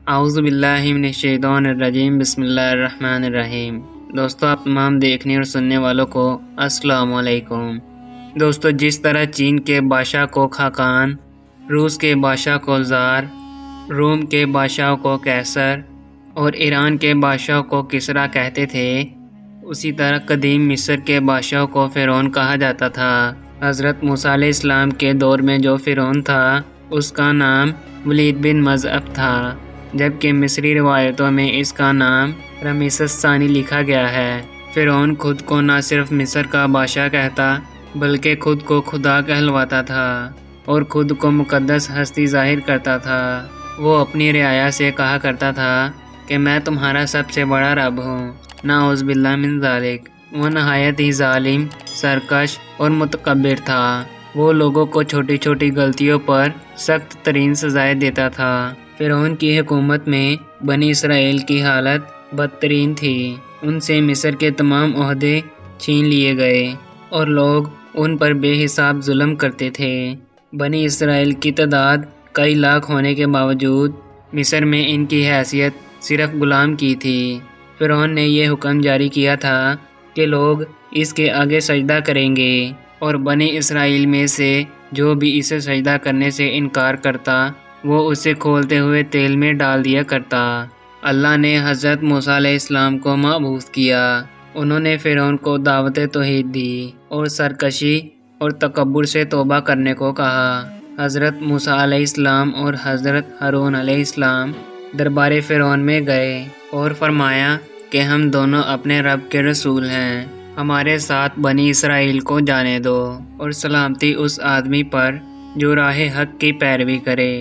اعوذ باللہ من الشیطان الرجیم، بسم اللہ الرحمن الرحیم۔ دوستو، آپ تمام دیکھنے اور سننے والوں کو السلام علیکم۔ دوستو، جس طرح چین کے بادشاہ کو خاقان، روس کے بادشاہ کو زار، روم کے بادشاہ کو قیصر اور ایران کے بادشاہ کو کسریٰ کہتے تھے، اسی طرح قدیم مصر کے بادشاہ کو فرعون کہا جاتا تھا۔ حضرت موسیٰ علیہ السلام کے دور میں جو فرعون تھا اس کا نام ولید بن مضعف تھا، جبکہ مصری روایتوں میں اس کا نام رمیسس ثانی لکھا گیا ہے۔ فرعون خود کو نہ صرف مصر کا بادشاہ کہتا بلکہ خود کو خدا کہلواتا تھا اور خود کو مقدس ہستی ظاہر کرتا تھا۔ وہ اپنی رعایا سے کہا کرتا تھا کہ میں تمہارا سب سے بڑا رب ہوں، نعوذ باللہ من ذالک۔ وہ نہایت ہی ظالم، سرکش اور متکبر تھا۔ وہ لوگوں کو چھوٹی چھوٹی غلطیوں پر سخت ترین سزائیں دیتا تھا۔ فرعون کی حکومت میں بنی اسرائیل کی حالت بدترین تھی۔ ان سے مصر کے تمام عہدے چھین لیے گئے اور لوگ ان پر بے حساب ظلم کرتے تھے۔ بنی اسرائیل کی تعداد کئی لاکھ ہونے کے باوجود مصر میں ان کی حیثیت صرف غلام کی تھی۔ فرعون نے یہ حکم جاری کیا تھا کہ لوگ اس کے آگے سجدہ کریں گے اور بنی اسرائیل میں سے جو بھی اسے سجدہ کرنے سے انکار کرتا وہ اسے کھولتے ہوئے تیل میں ڈال دیا کرتا۔ اللہ نے حضرت موسیٰ علیہ السلام کو مبعوث کیا۔ انہوں نے فرعون کو دعوت توحید دی اور سرکشی اور تکبر سے توبہ کرنے کو کہا۔ حضرت موسیٰ علیہ السلام اور حضرت ہارون علیہ السلام دربار فرعون میں گئے اور فرمایا کہ ہم دونوں اپنے رب کے رسول ہیں، ہمارے ساتھ بنی اسرائیل کو جانے دو اور سلامتی اس آدمی پر جو راہ حق کی پیروی کرے۔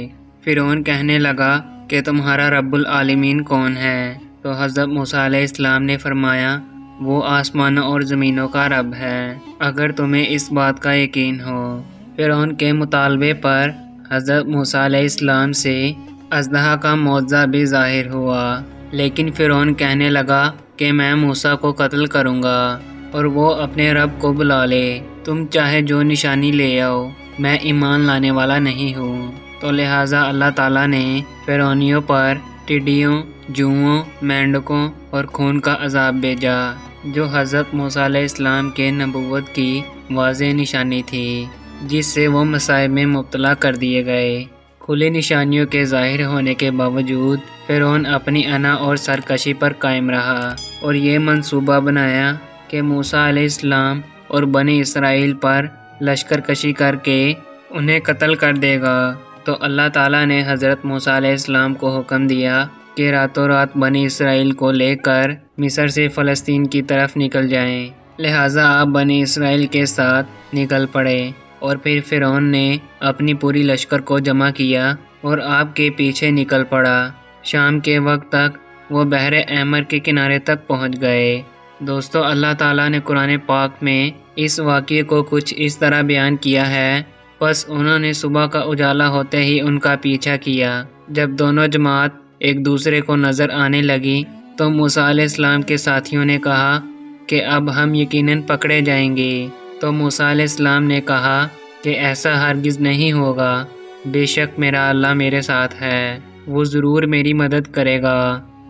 فرعون کہنے لگا کہ تمہارا رب العالمین کون ہے؟ تو حضرت موسیٰ علیہ السلام نے فرمایا وہ آسمانوں اور زمینوں کا رب ہے، اگر تمہیں اس بات کا یقین ہو۔ فرعون کے مطالبے پر حضرت موسیٰ علیہ السلام سے اژدہا کا معجزہ بھی ظاہر ہوا، لیکن فرعون کہنے لگا کہ میں موسیٰ کو قتل کروں گا اور وہ اپنے رب کو بلا لے، تم چاہے جو نشانی لے آؤ، میں ایمان لانے والا نہیں ہوں۔ تو لہٰذا اللہ تعالیٰ نے فرعونیوں پر ٹڈیوں، جوؤں، مینڈکوں اور خون کا عذاب بھیجا، جو حضرت موسیٰ علیہ السلام کے نبوت کی واضح نشانی تھی، جس سے وہ مصائب میں مبتلا کر دیے گئے۔ کھلی نشانیوں کے ظاہر ہونے کے باوجود فرعون اپنی انا اور سرکشی پر قائم رہا اور یہ منصوبہ بنایا کہ موسیٰ علیہ السلام اور بنی اسرائیل پر لشکر کشی کر کے انہیں قتل کر دے گا۔ تو اللہ تعالیٰ نے حضرت موسیٰ علیہ السلام کو حکم دیا کہ راتوں رات بنی اسرائیل کو لے کر مصر سے فلسطین کی طرف نکل جائیں۔ لہٰذا آپ بنی اسرائیل کے ساتھ نکل پڑے اور پھر فرعون نے اپنی پوری لشکر کو جمع کیا اور آپ کے پیچھے نکل پڑا۔ شام کے وقت تک وہ بحر احمر کے کنارے تک پہنچ گئے۔ دوستو، اللہ تعالیٰ نے قرآن پاک میں اس واقعے کو کچھ اس طرح بیان کیا ہے، بس انہوں نے صبح کا اجالا ہوتے ہی ان کا پیچھا کیا۔ جب دونوں جماعت ایک دوسرے کو نظر آنے لگی تو موسیٰ علیہ السلام کے ساتھیوں نے کہا کہ اب ہم یقیناً پکڑے جائیں گے۔ تو موسیٰ علیہ السلام نے کہا کہ ایسا ہرگز نہیں ہوگا، بے شک میرا اللہ میرے ساتھ ہے، وہ ضرور میری مدد کرے گا۔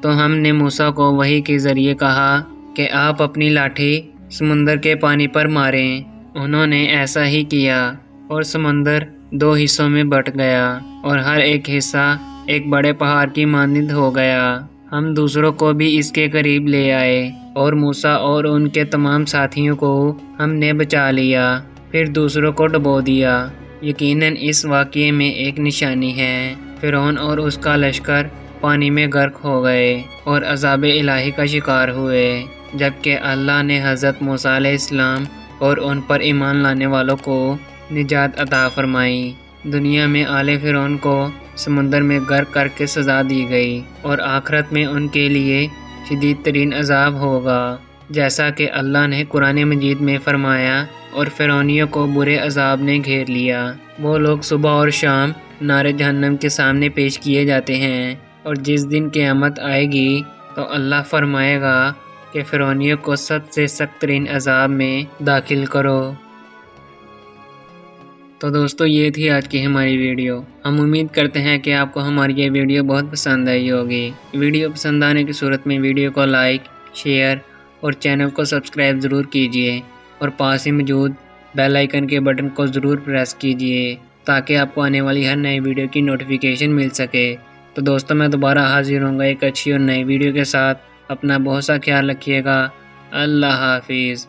تو ہم نے موسیٰ کو وحی کے ذریعے کہا کہ آپ اپنی لاٹھی سمندر کے پانی پر ماریں۔ انہوں نے ایسا ہی کیا اور سمندر دو حصوں میں بٹ گیا اور ہر ایک حصہ ایک بڑے پہاڑ کی مانند ہو گیا۔ ہم دوسروں کو بھی اس کے قریب لے آئے اور موسیٰ اور ان کے تمام ساتھیوں کو ہم نے بچا لیا، پھر دوسروں کو ڈبو دیا۔ یقیناً اس واقعے میں ایک نشانی ہے۔ فرعون اور اس کا لشکر پانی میں غرق ہو گئے اور عذاب الہی کا شکار ہوئے، جبکہ اللہ نے حضرت موسیٰ علیہ السلام اور ان پر ایمان لانے والوں کو نجات عطا فرمائی۔ دنیا میں آل فرعون کو سمندر میں غرق کر کے سزا دی گئی اور آخرت میں ان کے لیے شدید ترین عذاب ہوگا، جیسا کہ اللہ نے قرآن مجید میں فرمایا، اور فرعونیوں کو برے عذاب نے گھیر لیا۔ وہ لوگ صبح اور شام نار جہنم کے سامنے پیش کیے جاتے ہیں، اور جس دن قیامت آئے گی تو اللہ فرمائے گا کہ فرعونیوں کو سخت سے سخت ترین عذاب میں داخل کرو۔ تو دوستو یہ تھی آج کی ہماری ویڈیو۔ ہم امید کرتے ہیں کہ آپ کو ہماری یہ ویڈیو بہت پسند آئی ہوگی۔ ویڈیو پسند آنے کی صورت میں ویڈیو کو لائک، شیئر اور چینل کو سبسکرائب ضرور کیجیے اور پاس ہی موجود بیل آئیکن کے بٹن کو ضرور پریس کیجیے تاکہ آپ کو آنے والی ہر نئی ویڈیو کی نوٹیفیکیشن مل سکے۔ تو دوستو میں دوبارہ حاضر ہوں گا ایک اچھی اور نئی ویڈیو کے ساتھ۔ اپنا بہت سا خیال رکھیے گا۔ اللہ حافظ۔